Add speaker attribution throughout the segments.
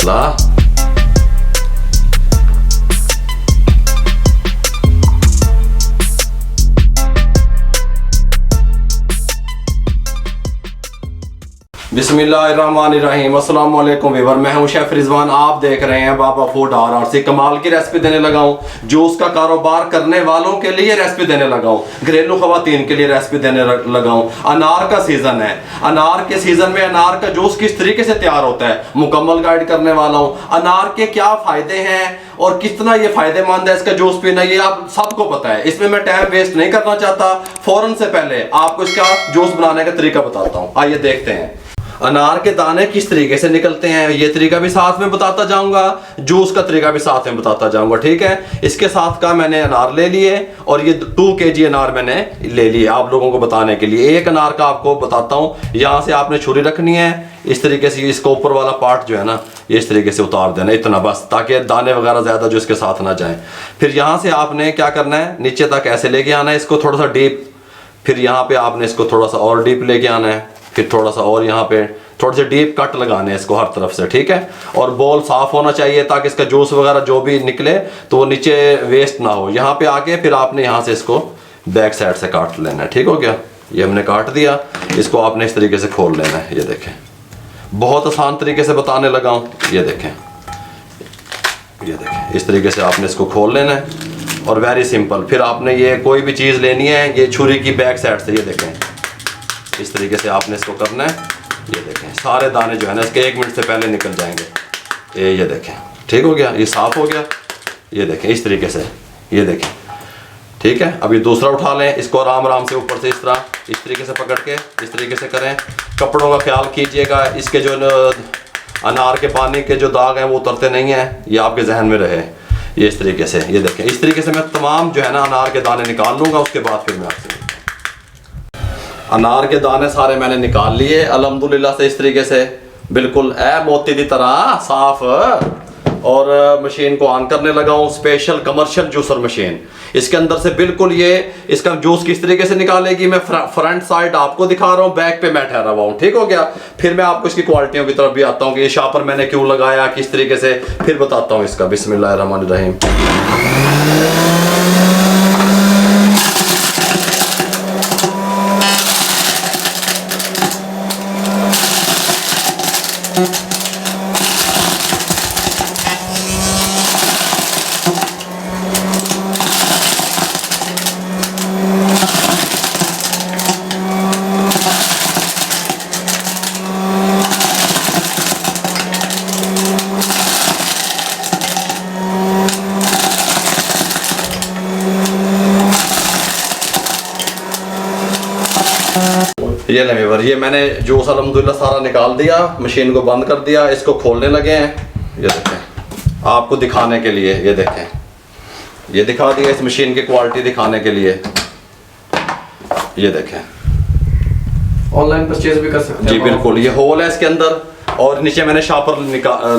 Speaker 1: अल्लाह। बिस्मिल्लाहिर्रहमानिर्रहीम। अस्सलाम वालेकुम वीवर, मैं हूं शेफ रिजवान। आप देख रहे हैं बाबा फूड RRC। कमाल की रेसिपी देने लगा हूं। जूस का कारोबार करने वालों के लिए रेसिपी देने लगा हूं। घरेलू खवातीन के लिए रेसिपी देने लगा हूं। अनार का सीजन है। अनार के सीजन में अनार का जूस किस तरीके से तैयार होता है मुकम्मल गाइड करने वाला हूं। अनार के क्या फायदे हैं और कितना ये फायदेमंद है इसका जूस पीना, ये आप सबको पता है। इसमें मैं टाइम वेस्ट नहीं करना चाहता। फौरन से पहले आपको इसका जूस बनाने का तरीका बताता हूं। आइए देखते हैं अनार के दाने किस तरीके से निकलते हैं। ये तरीका भी साथ में बताता जाऊंगा, जूस का तरीका भी साथ में बताता जाऊंगा, ठीक है। इसके साथ का मैंने अनार ले लिए और ये 2 kg अनार मैंने ले लिए आप लोगों को बताने के लिए। एक अनार का आपको बताता हूं। यहाँ से आपने छुरी रखनी है, इस तरीके से इसको ऊपर वाला पार्ट जो है ना ये इस तरीके से उतार देना, इतना बस, ताकि दाने वगैरह ज्यादा जो इसके साथ ना जाए। फिर यहाँ से आपने क्या करना है, नीचे तक ऐसे लेके आना है इसको थोड़ा सा डीप। फिर यहाँ पे आपने इसको थोड़ा सा और डीप लेके आना है। फिर थोड़ा सा और यहाँ पे थोड़े से डीप कट लगाने हैं इसको हर तरफ से, ठीक है। और बोल साफ होना चाहिए ताकि इसका जूस वगैरह जो भी निकले तो वो नीचे वेस्ट ना हो। यहाँ पे आके फिर आपने यहाँ से इसको बैक साइड से काट लेना है, ठीक हो गया। ये हमने काट दिया, इसको आपने इस तरीके से खोल लेना है। ये देखें, बहुत आसान तरीके से बताने लगा हूँ। ये देखें, ये देखें, इस तरीके से आपने इसको खोल लेना है और वेरी सिंपल। फिर आपने ये कोई भी चीज़ लेनी है, ये छुरी की बैक साइड से, ये देखें, इस तरीके से आपने इसको करना है। ये देखें, सारे दाने जो है ना इसके 1 मिनट से पहले निकल जाएंगे। ये देखें, ठीक हो गया, ये साफ हो गया। ये देखें इस तरीके से, ये देखें, ठीक है। अभी दूसरा उठा लें, इसको आराम आराम से ऊपर से इस तरीके से पकड़ के इस तरीके से करें। कपड़ों का ख्याल कीजिएगा, इसके जो अनार के पानी के जो दाग हैं वो उतरते नहीं हैं, ये आपके जहन में रहे। ये इस तरीके से, ये देखें, इस तरीके से मैं तमाम जो है ना अनार के दाने निकाल लूँगा। उसके बाद फिर मैं आपसे अनार के दाने सारे मैंने निकाल लिए अल्हम्दुलिल्लाह से, इस तरीके से बिल्कुल मोती की तरह साफ। और मशीन को ऑन करने लगा हूँ, स्पेशल कमर्शियल जूसर मशीन। इसके अंदर से बिल्कुल ये इसका जूस किस तरीके से निकालेगी मैं फ्रंट साइड आपको दिखा रहा हूँ, बैक पे मैं ठहरा हुआ हूँ, ठीक हो गया। फिर मैं आपको इसकी क्वालिटियों की तरफ भी आता हूँ कि ये शापर मैंने क्यों लगाया, किस तरीके से, फिर बताता हूँ इसका। बिस्मिल्लाहिर्रहमानिर्रहीम। ये ले वीवर, ये मैंने जूस अल्हम्दुलिल्लाह सारा निकाल दिया, मशीन को बंद कर दिया, इसको खोलने लगे हैं। ये देखें, आपको दिखाने के लिए, ये देखें, ये दिखा दिया इस मशीन की क्वालिटी दिखाने के लिए। ये देखें,
Speaker 2: ऑनलाइन परचेज भी कर सकते हैं
Speaker 1: जी बिल्कुल। ये होल है इसके अंदर और नीचे मैंने शापर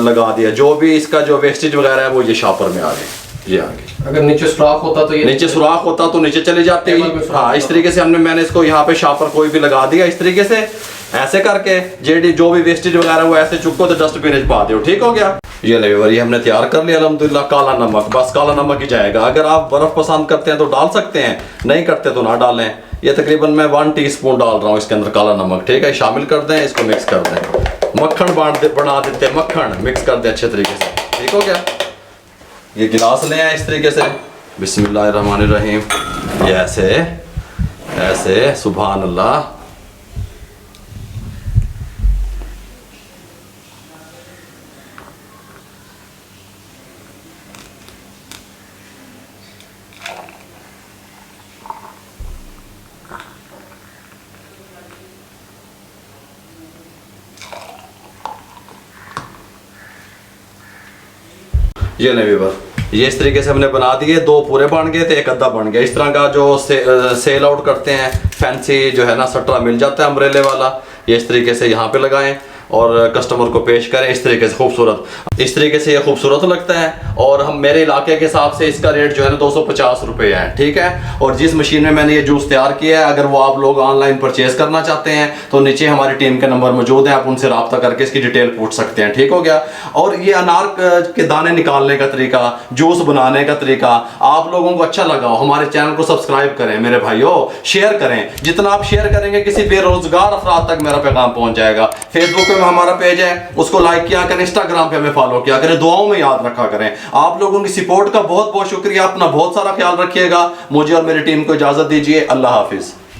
Speaker 1: लगा दिया। जो भी इसका जो वेस्टेज वगैरह है वो ये शापर में आ गए, ये आ गए।
Speaker 2: अगर नीचे सुराख होता तो ये
Speaker 1: नीचे सुराख होता तो नीचे चले जाते ही। हाँ, इस तरीके से मैंने इसको यहाँ पे शापर कोई भी लगा दिया। इस तरीके से ऐसे करके जेडी जो भी वेस्टेज वगैरह वो ऐसे चुको तो डस्टबिन में पा दो, ठीक हो गया। ये ले ये हमने तैयार कर लिया अल्हम्दुलिल्लाह। काला नमक, बस काला नमक ही जाएगा। अगर आप बर्फ पसंद करते हैं तो डाल सकते हैं, नहीं करते तो ना डालें। ये तकरीबन मैं 1 टीस्पून डाल रहा हूँ इसके अंदर काला नमक, ठीक है। शामिल कर दें, इसको मिक्स कर दें। मक्खन बना देते हैं, मक्खन मिक्स कर दें अच्छे तरीके से, ठीक हो गया। ये गिलास ले आए इस तरीके से। बिस्मिल्लाहिर्रहमानिर्रहीम। ये ऐसे ऐसे, सुभान अल्लाह। ये नहीं वीवर, ये इस तरीके से हमने बना दिए। 2 पूरे बन गए थे, 1 अद्धा बन गया। इस तरह का जो सेल आउट करते हैं, फैंसी जो है ना सट्रा मिल जाता है अम्ब्रेले वाला। ये इस तरीके से यहाँ पे लगाएं और कस्टमर को पेश करें इस तरीके से खूबसूरत। इस तरीके से ये खूबसूरत लगता है और हम मेरे इलाके के हिसाब से इसका रेट जो है ना 250 रुपये है, ठीक है। और जिस मशीन में मैंने ये जूस तैयार किया है, अगर वो आप लोग ऑनलाइन परचेज करना चाहते हैं तो नीचे हमारी टीम के नंबर मौजूद है, आप उनसे रब्ता करके इसकी डिटेल पूछ सकते हैं, ठीक हो गया। और ये अनार के दाने निकालने का तरीका, जूस बनाने का तरीका आप लोगों को अच्छा लगा हो, हमारे चैनल को सब्सक्राइब करें मेरे भाइयों, शेयर करें। जितना आप शेयर करेंगे किसी बेरोजगार अफराद तक मेरा पैगाम पहुंच जाएगा। फेसबुक पे हमारा पेज है, उसको लाइक किया करें, इंस्टाग्राम पे हमें फॉलो किया करें, दुआओं में याद रखा करें। आप लोगों की सपोर्ट का बहुत बहुत शुक्रिया। अपना बहुत सारा ख्याल रखिएगा। मुझे और मेरी टीम को इजाजत दीजिए। अल्लाह हाफिज।